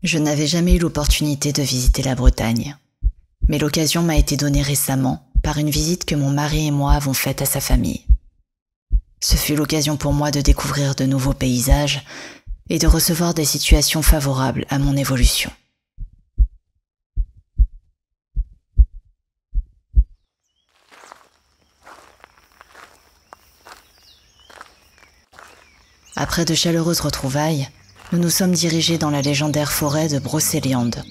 Je n'avais jamais eu l'opportunité de visiter la Bretagne, mais l'occasion m'a été donnée récemment par une visite que mon mari et moi avons faite à sa famille. Ce fut l'occasion pour moi de découvrir de nouveaux paysages et de recevoir des situations favorables à mon évolution. Après de chaleureuses retrouvailles, nous nous sommes dirigés dans la légendaire forêt de Brocéliande,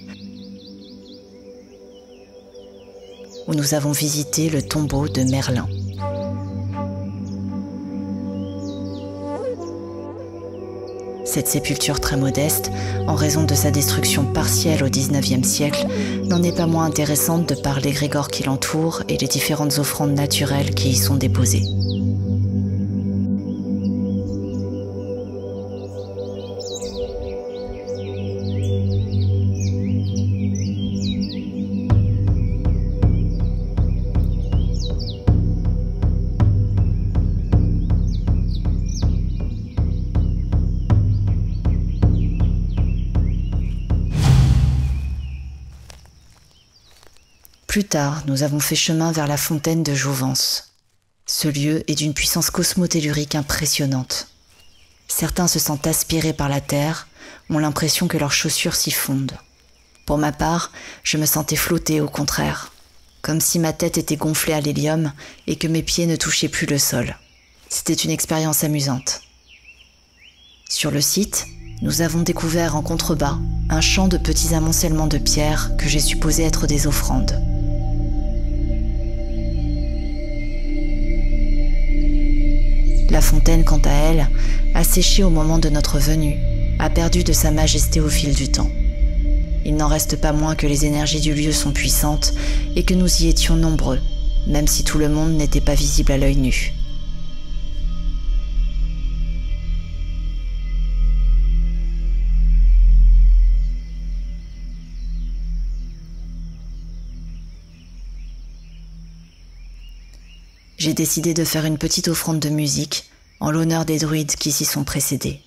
où nous avons visité le tombeau de Merlin. Cette sépulture très modeste, en raison de sa destruction partielle au XIXe siècle, n'en est pas moins intéressante de par l'égrégore qui l'entoure et les différentes offrandes naturelles qui y sont déposées. Plus tard, nous avons fait chemin vers la fontaine de Jouvence. Ce lieu est d'une puissance cosmotellurique impressionnante. Certains se sentent aspirés par la terre, ont l'impression que leurs chaussures s'y fondent. Pour ma part, je me sentais flotter au contraire, comme si ma tête était gonflée à l'hélium et que mes pieds ne touchaient plus le sol. C'était une expérience amusante. Sur le site, nous avons découvert en contrebas un champ de petits amoncellements de pierres que j'ai supposé être des offrandes. La fontaine, quant à elle, a séché au moment de notre venue, a perdu de sa majesté au fil du temps. Il n'en reste pas moins que les énergies du lieu sont puissantes et que nous y étions nombreux, même si tout le monde n'était pas visible à l'œil nu. J'ai décidé de faire une petite offrande de musique en l'honneur des druides qui s'y sont précédés.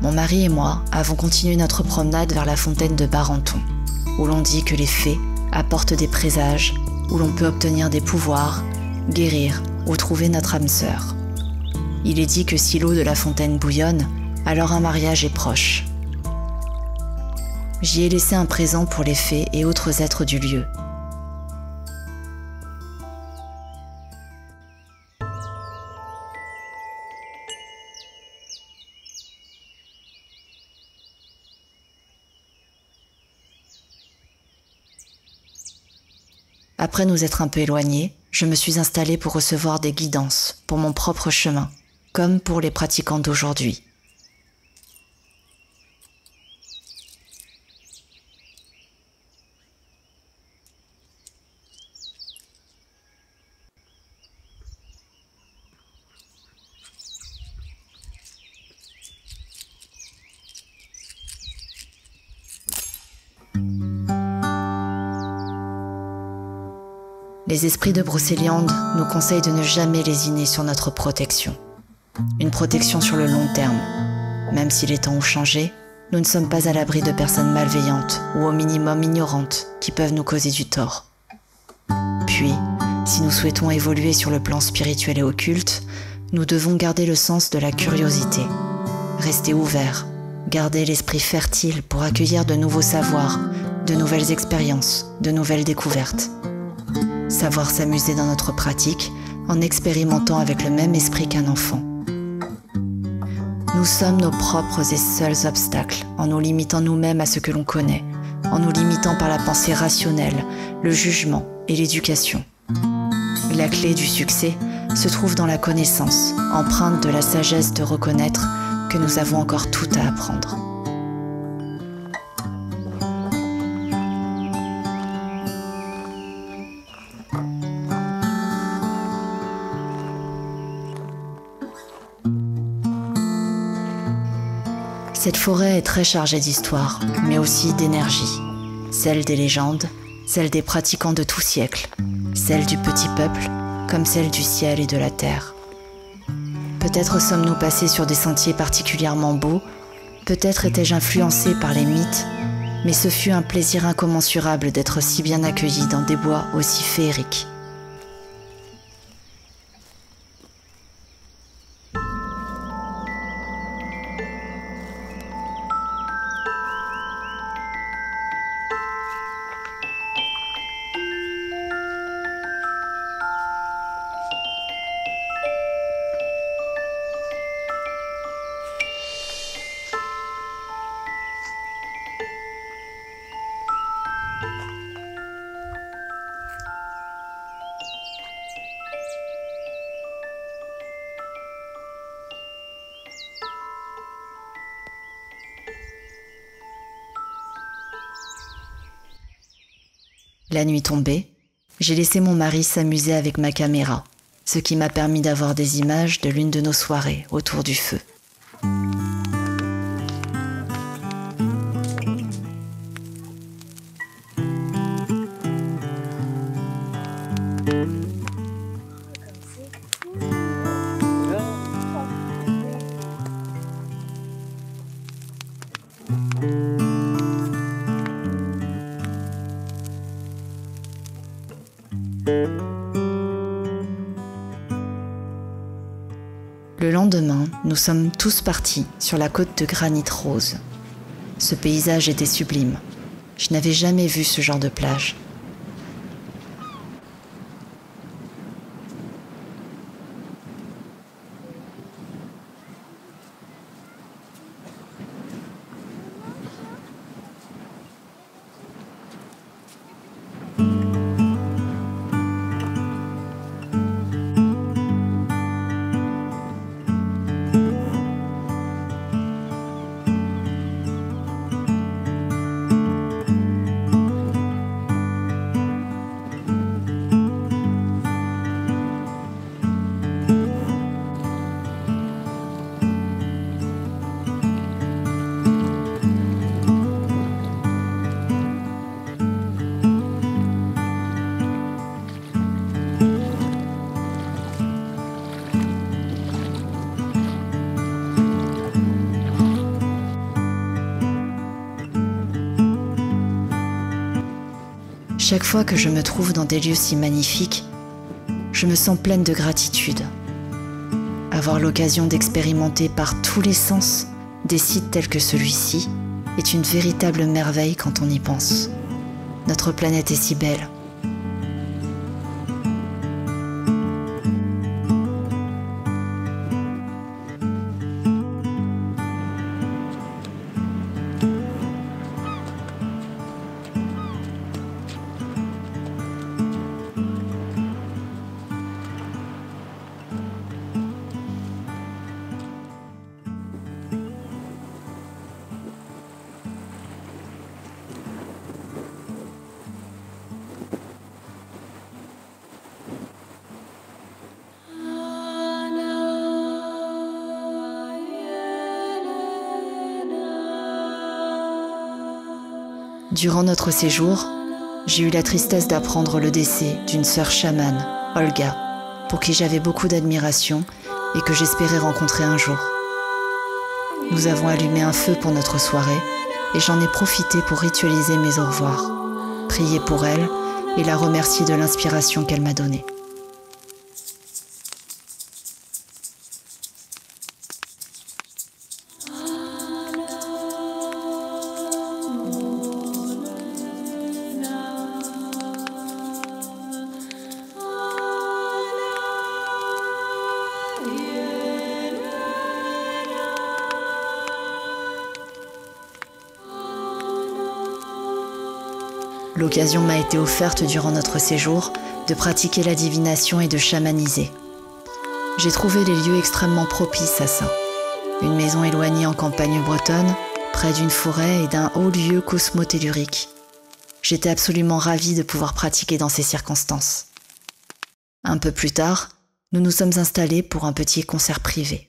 Mon mari et moi avons continué notre promenade vers la fontaine de Barenton, où l'on dit que les fées apportent des présages, où l'on peut obtenir des pouvoirs, guérir ou trouver notre âme sœur. Il est dit que si l'eau de la fontaine bouillonne, alors un mariage est proche. J'y ai laissé un présent pour les fées et autres êtres du lieu. Après nous être un peu éloignés, je me suis installée pour recevoir des guidances pour mon propre chemin, comme pour les pratiquants d'aujourd'hui. Les esprits de Brocéliande nous conseillent de ne jamais lésiner sur notre protection. Une protection sur le long terme. Même si les temps ont changé, nous ne sommes pas à l'abri de personnes malveillantes ou au minimum ignorantes qui peuvent nous causer du tort. Puis, si nous souhaitons évoluer sur le plan spirituel et occulte, nous devons garder le sens de la curiosité, rester ouverts, garder l'esprit fertile pour accueillir de nouveaux savoirs, de nouvelles expériences, de nouvelles découvertes. Savoir s'amuser dans notre pratique en expérimentant avec le même esprit qu'un enfant. Nous sommes nos propres et seuls obstacles, en nous limitant nous-mêmes à ce que l'on connaît, en nous limitant par la pensée rationnelle, le jugement et l'éducation. La clé du succès se trouve dans la connaissance, empreinte de la sagesse de reconnaître que nous avons encore tout à apprendre. Cette forêt est très chargée d'histoire, mais aussi d'énergie. Celle des légendes, celle des pratiquants de tout siècle, celle du petit peuple, comme celle du ciel et de la terre. Peut-être sommes-nous passés sur des sentiers particulièrement beaux, peut-être étais-je influencé par les mythes, mais ce fut un plaisir incommensurable d'être si bien accueilli dans des bois aussi féeriques. La nuit tombée, j'ai laissé mon mari s'amuser avec ma caméra, ce qui m'a permis d'avoir des images de l'une de nos soirées autour du feu. Le lendemain, nous sommes tous partis sur la côte de granit rose. Ce paysage était sublime. Je n'avais jamais vu ce genre de plage. Chaque fois que je me trouve dans des lieux si magnifiques, je me sens pleine de gratitude. Avoir l'occasion d'expérimenter par tous les sens des sites tels que celui-ci est une véritable merveille quand on y pense. Notre planète est si belle. Durant notre séjour, j'ai eu la tristesse d'apprendre le décès d'une sœur chamane, Olga, pour qui j'avais beaucoup d'admiration et que j'espérais rencontrer un jour. Nous avons allumé un feu pour notre soirée et j'en ai profité pour ritualiser mes au revoir, prier pour elle et la remercier de l'inspiration qu'elle m'a donnée. L'occasion m'a été offerte durant notre séjour de pratiquer la divination et de chamaniser. J'ai trouvé les lieux extrêmement propices à ça. Une maison éloignée en campagne bretonne, près d'une forêt et d'un haut lieu cosmotellurique. J'étais absolument ravie de pouvoir pratiquer dans ces circonstances. Un peu plus tard, nous nous sommes installés pour un petit concert privé.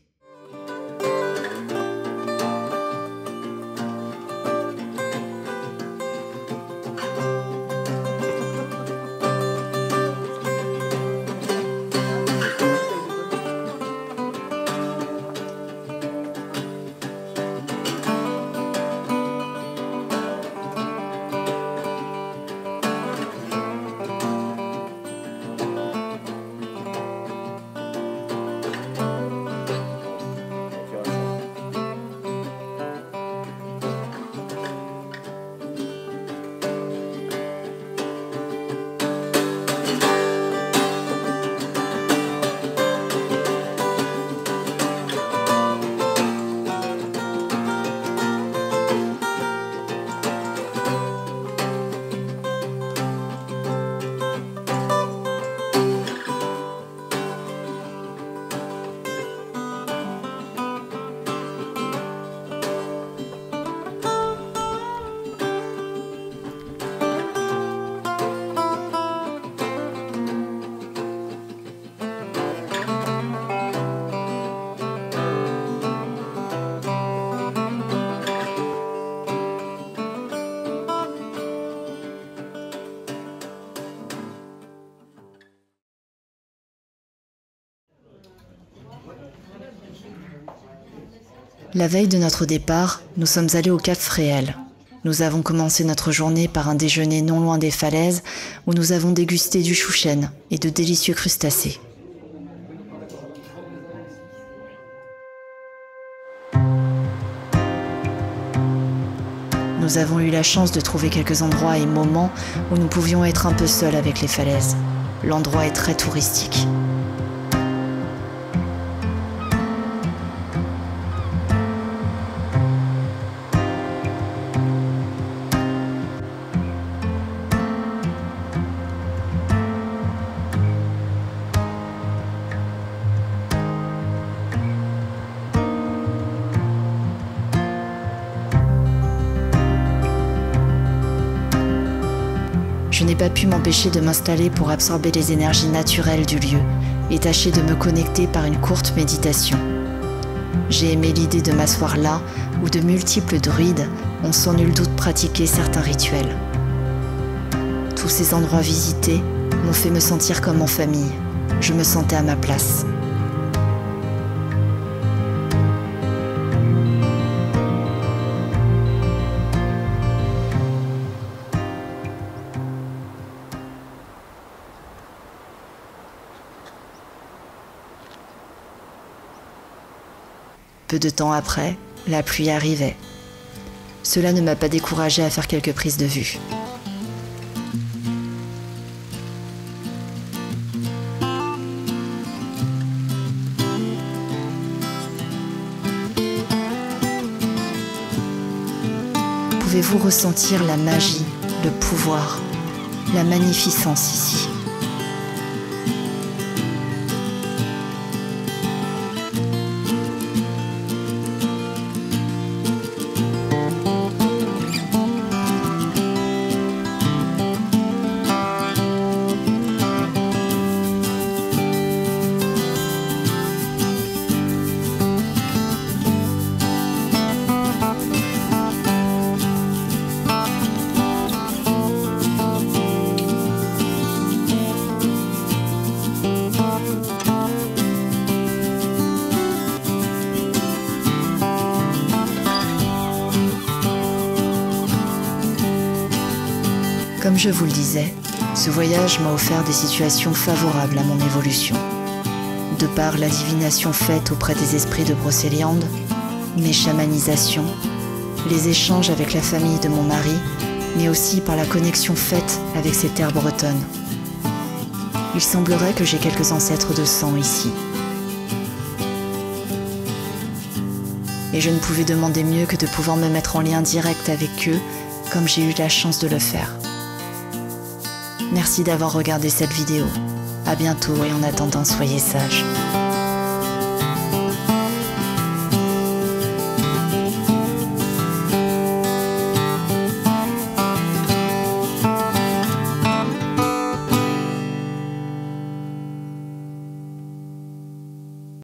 La veille de notre départ, nous sommes allés au Cap Fréhel. Nous avons commencé notre journée par un déjeuner non loin des falaises où nous avons dégusté du chouchen et de délicieux crustacés. Nous avons eu la chance de trouver quelques endroits et moments où nous pouvions être un peu seuls avec les falaises. L'endroit est très touristique. Je n'ai pas pu m'empêcher de m'installer pour absorber les énergies naturelles du lieu et tâcher de me connecter par une courte méditation. J'ai aimé l'idée de m'asseoir là où de multiples druides ont sans nul doute pratiqué certains rituels. Tous ces endroits visités m'ont fait me sentir comme en famille. Je me sentais à ma place. Peu de temps après, la pluie arrivait. Cela ne m'a pas découragée à faire quelques prises de vue. Pouvez-vous ressentir la magie, le pouvoir, la magnificence ici ? Comme je vous le disais, ce voyage m'a offert des situations favorables à mon évolution. De par la divination faite auprès des esprits de Brocéliande, mes chamanisations, les échanges avec la famille de mon mari, mais aussi par la connexion faite avec ces terres bretonnes. Il semblerait que j'ai quelques ancêtres de sang ici. Et je ne pouvais demander mieux que de pouvoir me mettre en lien direct avec eux, comme j'ai eu la chance de le faire. Merci d'avoir regardé cette vidéo. À bientôt et en attendant, soyez sages.